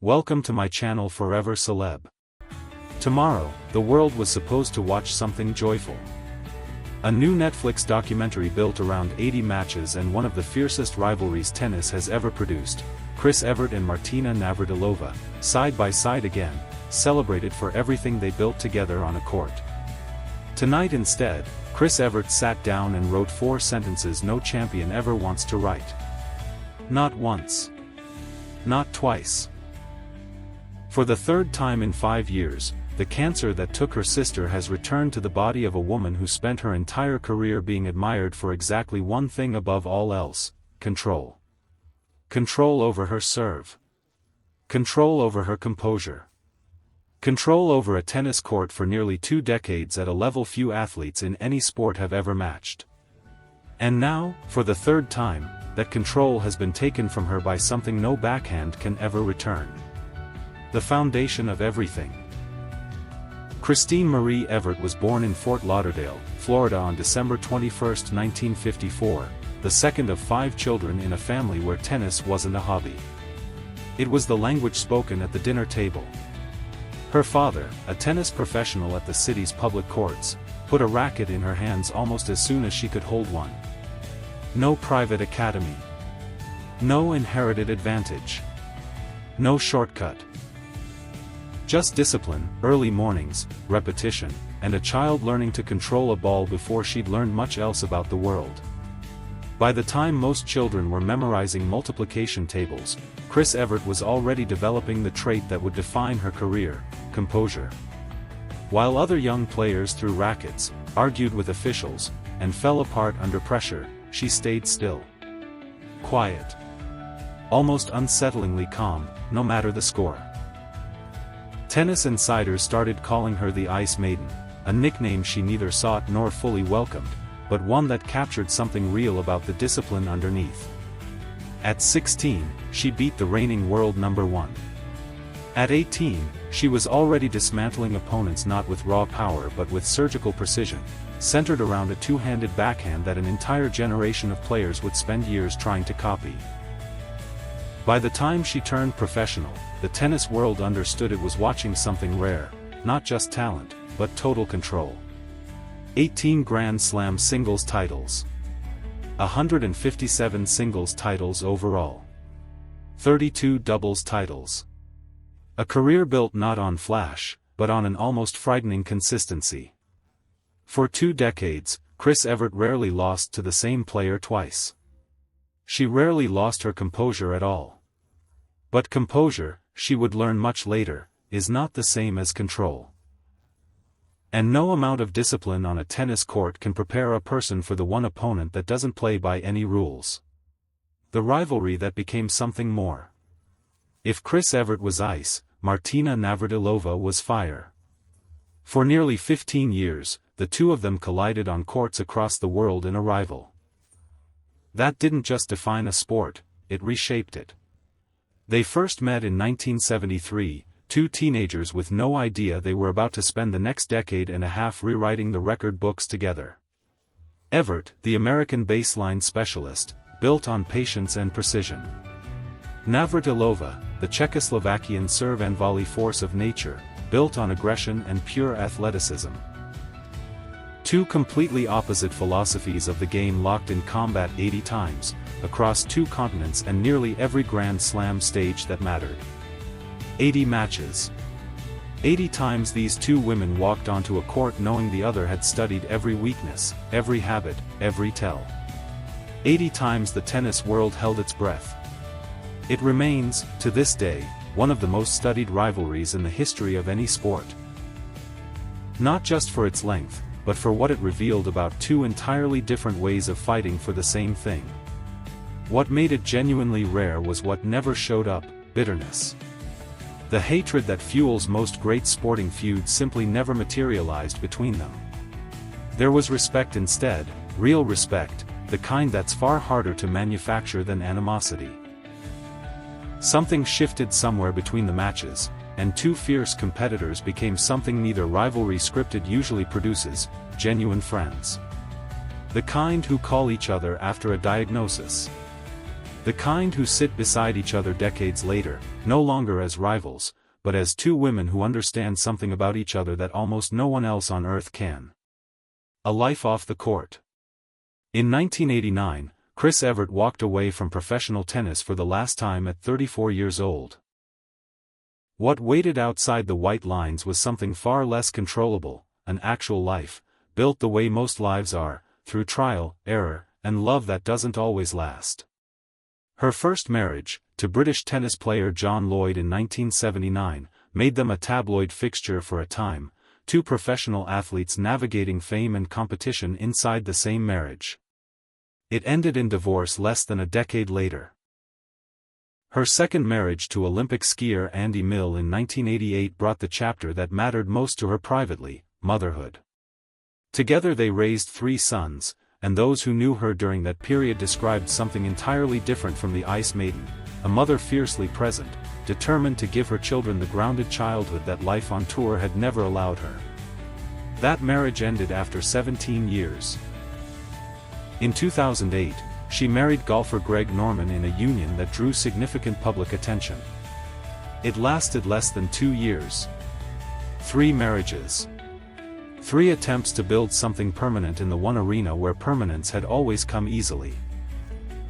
Welcome to my channel Forever Celeb. Tomorrow, the world was supposed to watch something joyful. A new Netflix documentary built around 80 matches and one of the fiercest rivalries tennis has ever produced. Chris Evert and Martina Navratilova, side by side again, celebrated for everything they built together on a court. Tonight instead, Chris Evert sat down and wrote 4 sentences no champion ever wants to write. Not once. Not twice. For the 3rd time in 5 years, the cancer that took her sister has returned to the body of a woman who spent her entire career being admired for exactly one thing above all else: control. Control over her serve. Control over her composure. Control over a tennis court for nearly 2 decades at a level few athletes in any sport have ever matched. And now, for the 3rd time, that control has been taken from her by something no backhand can ever return. The foundation of everything. Christine Marie Evert was born in Fort Lauderdale, Florida on December 21, 1954, the second of 5 children in a family where tennis wasn't a hobby. It was the language spoken at the dinner table. Her father, a tennis professional at the city's public courts, put a racket in her hands almost as soon as she could hold one. No private academy. No inherited advantage. No shortcut. Just discipline, early mornings, repetition, and a child learning to control a ball before she'd learned much else about the world. By the time most children were memorizing multiplication tables, Chris Evert was already developing the trait that would define her career: composure. While other young players threw rackets, argued with officials, and fell apart under pressure, she stayed still. Quiet. Almost unsettlingly calm, no matter the score. Tennis insiders started calling her the Ice Maiden, a nickname she neither sought nor fully welcomed, but one that captured something real about the discipline underneath. At 16, she beat the reigning world number 1. At 18, she was already dismantling opponents not with raw power but with surgical precision, centered around a 2-handed backhand that an entire generation of players would spend years trying to copy. By the time she turned professional, the tennis world understood it was watching something rare, not just talent, but total control. 18 Grand Slam singles titles. 157 singles titles overall. 32 doubles titles. A career built not on flash, but on an almost frightening consistency. For 2 decades, Chris Evert rarely lost to the same player twice. She rarely lost her composure at all. But composure, she would learn much later, is not the same as control. And no amount of discipline on a tennis court can prepare a person for the one opponent that doesn't play by any rules. The rivalry that became something more. If Chris Evert was ice, Martina Navratilova was fire. For nearly 15 years, the two of them collided on courts across the world in a rival. That didn't just define a sport, it reshaped it. They first met in 1973, 2 teenagers with no idea they were about to spend the next decade and a half rewriting the record books together. Evert, the American baseline specialist, built on patience and precision. Navratilova, the Czechoslovakian serve and volley force of nature, built on aggression and pure athleticism. 2 completely opposite philosophies of the game locked in combat 80 times, across 2 continents and nearly every Grand Slam stage that mattered. 80 matches. 80 times these 2 women walked onto a court knowing the other had studied every weakness, every habit, every tell. 80 times the tennis world held its breath. It remains, to this day, one of the most studied rivalries in the history of any sport. Not just for its length, but for what it revealed about 2 entirely different ways of fighting for the same thing. What made it genuinely rare was what never showed up: bitterness. The hatred that fuels most great sporting feuds simply never materialized between them. There was respect instead, real respect, the kind that's far harder to manufacture than animosity. Something shifted somewhere between the matches, and 2 fierce competitors became something neither rivalry scripted usually produces: genuine friends. The kind who call each other after a diagnosis. The kind who sit beside each other decades later, no longer as rivals, but as two women who understand something about each other that almost no one else on earth can. A life off the court. In 1989, Chris Evert walked away from professional tennis for the last time at 34 years old. What waited outside the white lines was something far less controllable, an actual life, built the way most lives are, through trial, error, and love that doesn't always last. Her first marriage, to British tennis player John Lloyd in 1979, made them a tabloid fixture for a time, two professional athletes navigating fame and competition inside the same marriage. It ended in divorce less than a decade later. Her second marriage to Olympic skier Andy Mill in 1988 brought the chapter that mattered most to her privately, motherhood. Together they raised 3 sons, and those who knew her during that period described something entirely different from the Ice Maiden, a mother fiercely present, determined to give her children the grounded childhood that life on tour had never allowed her. That marriage ended after 17 years. In 2008, she married golfer Greg Norman in a union that drew significant public attention. It lasted less than 2 years. 3 marriages. 3 attempts to build something permanent in the one arena where permanence had always come easily.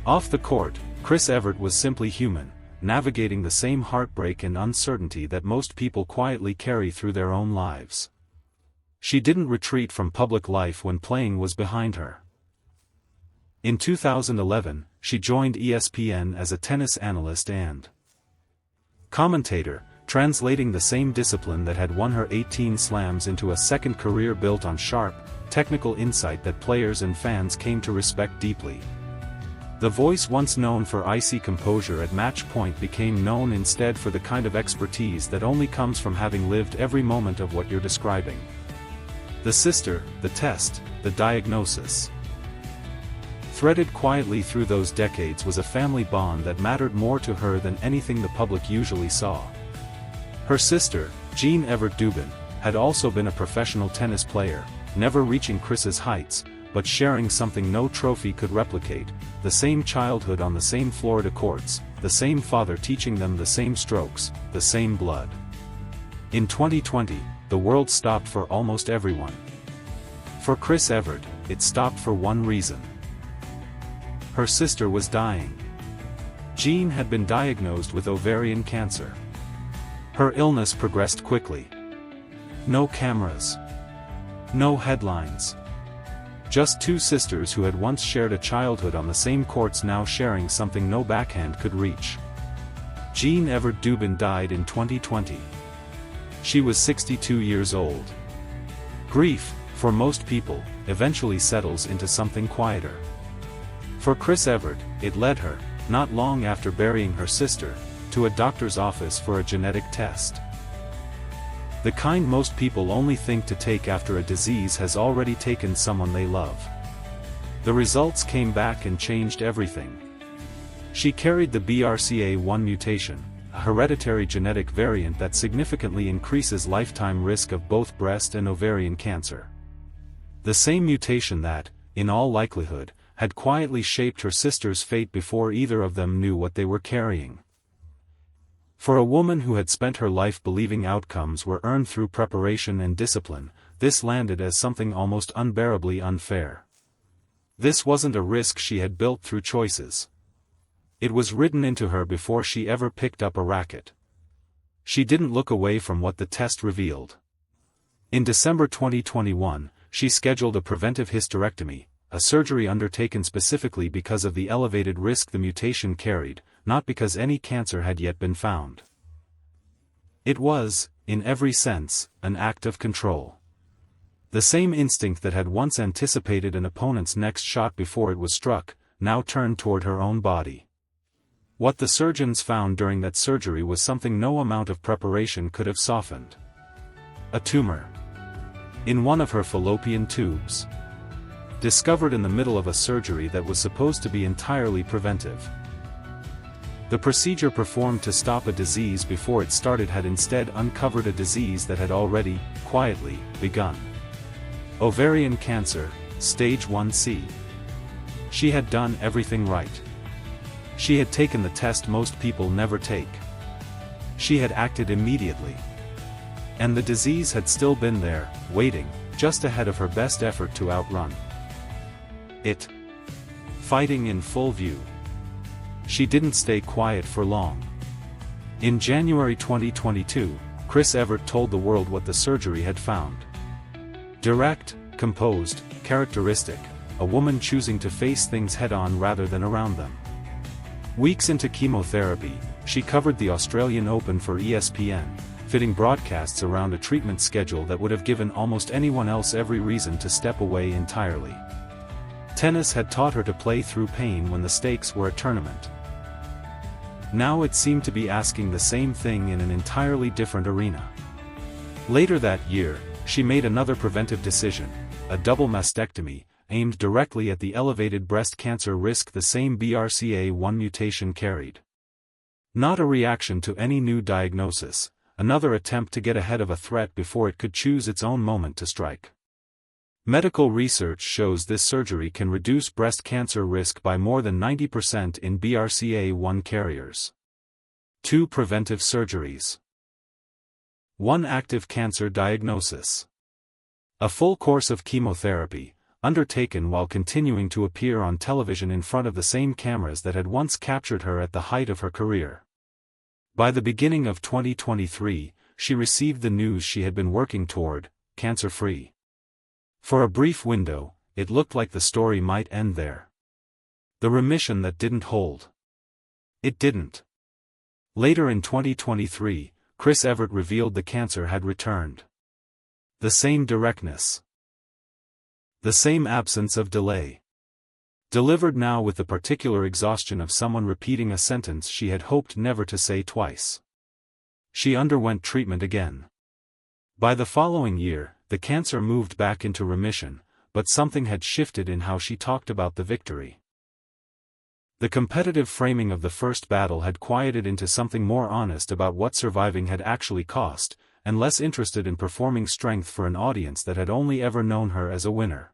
Off the court, Chris Evert was simply human, navigating the same heartbreak and uncertainty that most people quietly carry through their own lives. She didn't retreat from public life when playing was behind her. In 2011, she joined ESPN as a tennis analyst and commentator, translating the same discipline that had won her 18 slams into a second career built on sharp, technical insight that players and fans came to respect deeply. The voice once known for icy composure at match point became known instead for the kind of expertise that only comes from having lived every moment of what you're describing. The sister, the test, the diagnosis. Threaded quietly through those decades was a family bond that mattered more to her than anything the public usually saw. Her sister, Jean Evert Dubin, had also been a professional tennis player, never reaching Chris's heights, but sharing something no trophy could replicate, the same childhood on the same Florida courts, the same father teaching them the same strokes, the same blood. In 2020, the world stopped for almost everyone. For Chris Evert, it stopped for one reason. Her sister was dying. Jean had been diagnosed with ovarian cancer. Her illness progressed quickly. No cameras. No headlines. Just 2 sisters who had once shared a childhood on the same courts now sharing something no backhand could reach. Jean Evert Dubin died in 2020. She was 62 years old. Grief, for most people, eventually settles into something quieter. For Chris Evert, it led her, not long after burying her sister, to a doctor's office for a genetic test. The kind most people only think to take after a disease has already taken someone they love. The results came back and changed everything. She carried the BRCA1 mutation, a hereditary genetic variant that significantly increases lifetime risk of both breast and ovarian cancer. The same mutation that, in all likelihood, had quietly shaped her sister's fate before either of them knew what they were carrying. For a woman who had spent her life believing outcomes were earned through preparation and discipline, this landed as something almost unbearably unfair. This wasn't a risk she had built through choices. It was written into her before she ever picked up a racket. She didn't look away from what the test revealed. In December 2021, she scheduled a preventive hysterectomy, a surgery undertaken specifically because of the elevated risk the mutation carried, not because any cancer had yet been found. It was, in every sense, an act of control. The same instinct that had once anticipated an opponent's next shot before it was struck, now turned toward her own body. What the surgeons found during that surgery was something no amount of preparation could have softened. A tumor. In one of her fallopian tubes. Discovered in the middle of a surgery that was supposed to be entirely preventive. The procedure performed to stop a disease before it started had instead uncovered a disease that had already, quietly, begun. Ovarian cancer, stage 1C. She had done everything right. She had taken the test most people never take. She had acted immediately. And the disease had still been there, waiting, just ahead of her best effort to outrun it. Fighting in full view. She didn't stay quiet for long. In January 2022, Evert told the world what the surgery had found. Direct, composed, characteristic, a woman choosing to face things head-on rather than around them. Weeks into chemotherapy, she covered the Australian Open for ESPN, fitting broadcasts around a treatment schedule that would have given almost anyone else every reason to step away entirely. Tennis had taught her to play through pain when the stakes were a tournament. Now it seemed to be asking the same thing in an entirely different arena. Later that year, she made another preventive decision, a double mastectomy, aimed directly at the elevated breast cancer risk the same BRCA1 mutation carried. Not a reaction to any new diagnosis, another attempt to get ahead of a threat before it could choose its own moment to strike. Medical research shows this surgery can reduce breast cancer risk by more than 90% in BRCA1 carriers. 2 preventive surgeries. 1 active cancer diagnosis. A full course of chemotherapy, undertaken while continuing to appear on television in front of the same cameras that had once captured her at the height of her career. By the beginning of 2023, she received the news she had been working toward, cancer-free. For a brief window, it looked like the story might end there. The remission that didn't hold. It didn't. Later in 2023, Evert revealed the cancer had returned. The same directness. The same absence of delay. Delivered now with the particular exhaustion of someone repeating a sentence she had hoped never to say twice. She underwent treatment again. By the following year, the cancer moved back into remission, but something had shifted in how she talked about the victory. The competitive framing of the first battle had quieted into something more honest about what surviving had actually cost, and less interested in performing strength for an audience that had only ever known her as a winner.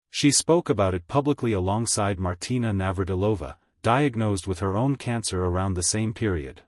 She spoke about it publicly alongside Martina Navratilova, diagnosed with her own cancer around the same period.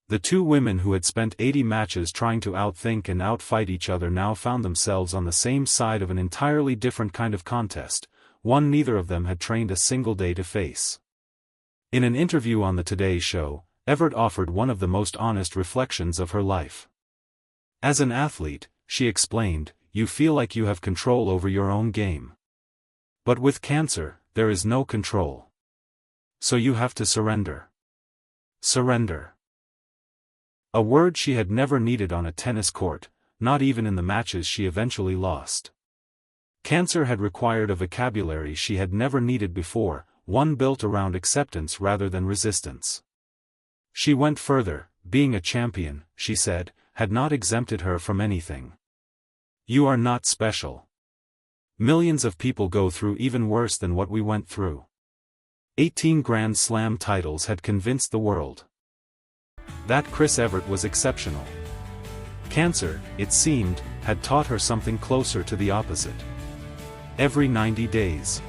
The 2 women who had spent 80 matches trying to outthink and outfight each other now found themselves on the same side of an entirely different kind of contest, one neither of them had trained a single day to face. In an interview on the Today Show, Evert offered one of the most honest reflections of her life. As an athlete, she explained, you feel like you have control over your own game. But with cancer, there is no control. So you have to surrender. Surrender. A word she had never needed on a tennis court, not even in the matches she eventually lost. Cancer had required a vocabulary she had never needed before, one built around acceptance rather than resistance. She went further, being a champion, she said, had not exempted her from anything. You are not special. Millions of people go through even worse than what we went through. 18 Grand Slam titles had convinced the world that Evert was exceptional. Cancer, it seemed, had taught her something closer to the opposite. Every 90 days.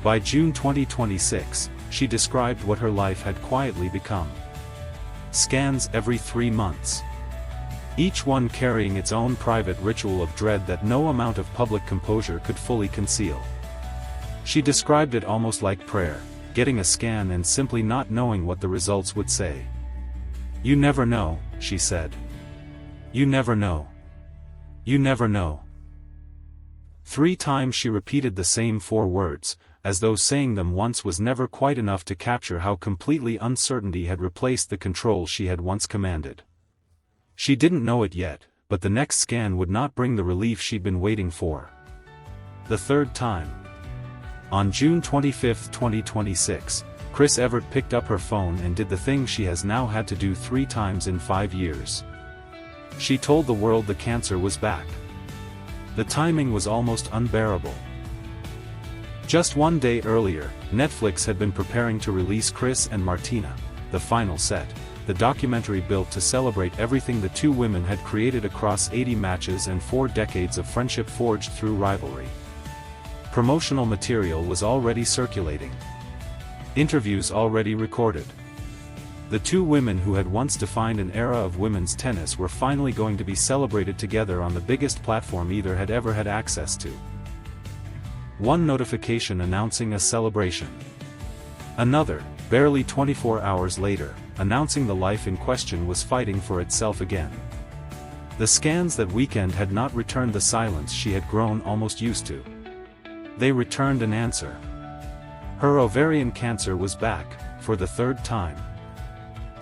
By June 2026, she described what her life had quietly become. Scans every 3 months. Each one carrying its own private ritual of dread that no amount of public composure could fully conceal. She described it almost like prayer, getting a scan and simply not knowing what the results would say. You never know, she said. You never know. You never know. 3 times she repeated the same 4 words, as though saying them once was never quite enough to capture how completely uncertainty had replaced the control she had once commanded. She didn't know it yet, but the next scan would not bring the relief she'd been waiting for. The 3rd time. On June 25, 2026, Evert picked up her phone and did the thing she has now had to do 3 times in 5 years. She told the world the cancer was back. The timing was almost unbearable. Just 1 day earlier, Netflix had been preparing to release Chris and Martina, The Final Set, the documentary built to celebrate everything the 2 women had created across 80 matches and 4 decades of friendship forged through rivalry. Promotional material was already circulating. Interviews already recorded. The two women who had once defined an era of women's tennis were finally going to be celebrated together on the biggest platform either had ever had access to. One notification announcing a celebration. Another, barely 24 hours later, announcing the life in question was fighting for itself again. The scans that weekend had not returned the silence she had grown almost used to. They returned an answer. Her ovarian cancer was back, for the third time.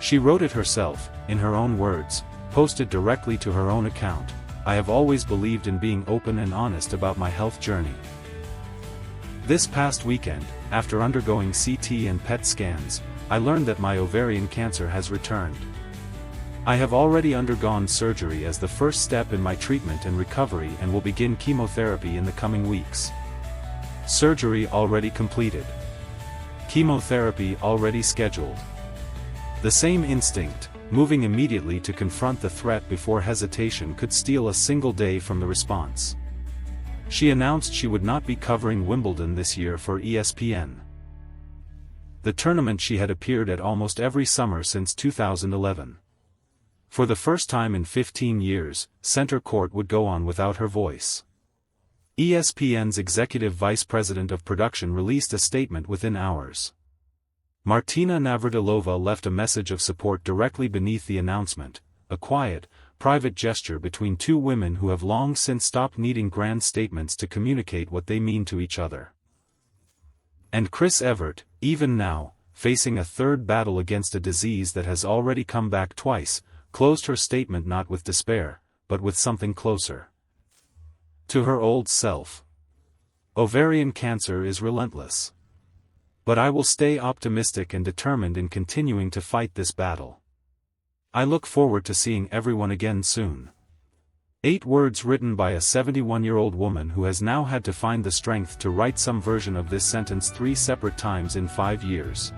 She wrote it herself, in her own words, posted directly to her own account. I have always believed in being open and honest about my health journey. This past weekend, after undergoing CT and PET scans, I learned that my ovarian cancer has returned. I have already undergone surgery as the first step in my treatment and recovery and will begin chemotherapy in the coming weeks. Surgery already completed. Chemotherapy already scheduled. The same instinct, moving immediately to confront the threat before hesitation could steal a single day from the response. She announced she would not be covering Wimbledon this year for ESPN. The tournament she had appeared at almost every summer since 2011. For the first time in 15 years, center court would go on without her voice. ESPN's executive vice president of production released a statement within hours. Martina Navratilova left a message of support directly beneath the announcement, a quiet, private gesture between two women who have long since stopped needing grand statements to communicate what they mean to each other. And Evert, even now, facing a third battle against a disease that has already come back twice, closed her statement not with despair, but with something closer to her old self. Ovarian cancer is relentless. But I will stay optimistic and determined in continuing to fight this battle. I look forward to seeing everyone again soon. 8 words written by a 71-year-old woman who has now had to find the strength to write some version of this sentence 3 separate times in 5 years.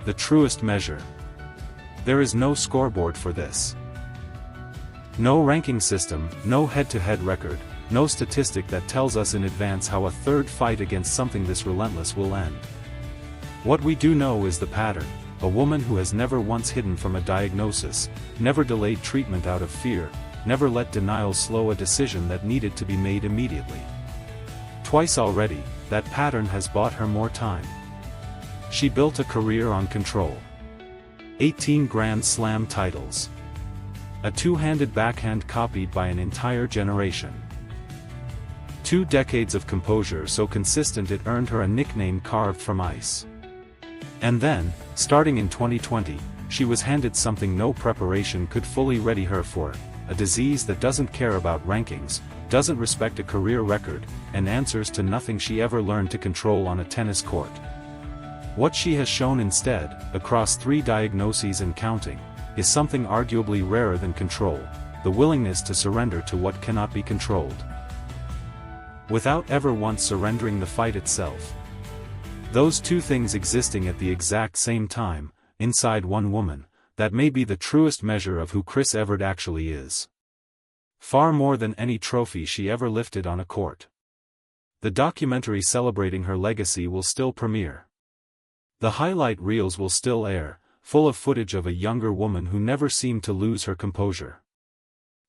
The truest measure. There is no scoreboard for this. No ranking system, no head-to-head record, no statistic that tells us in advance how a third fight against something this relentless will end. What we do know is the pattern: a woman who has never once hidden from a diagnosis, never delayed treatment out of fear, never let denial slow a decision that needed to be made immediately. Twice already, that pattern has bought her more time. She built a career on control. 18 Grand Slam titles. A two-handed backhand copied by an entire generation. 2 decades of composure so consistent it earned her a nickname carved from ice. And then, starting in 2020, she was handed something no preparation could fully ready her for: a disease that doesn't care about rankings, doesn't respect a career record, and answers to nothing she ever learned to control on a tennis court. What she has shown instead, across 3 diagnoses and counting, is something arguably rarer than control: the willingness to surrender to what cannot be controlled, without ever once surrendering the fight itself. Those 2 things existing at the exact same time, inside one woman, that may be the truest measure of who Evert actually is. Far more than any trophy she ever lifted on a court. The documentary celebrating her legacy will still premiere. The highlight reels will still air, full of footage of a younger woman who never seemed to lose her composure.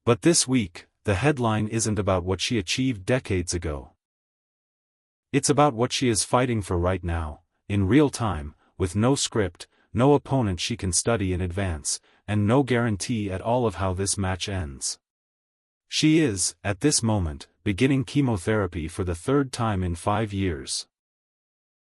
But this week, the headline isn't about what she achieved decades ago. It's about what she is fighting for right now, in real time, with no script, no opponent she can study in advance, and no guarantee at all of how this match ends. She is, at this moment, beginning chemotherapy for the 3rd time in 5 years.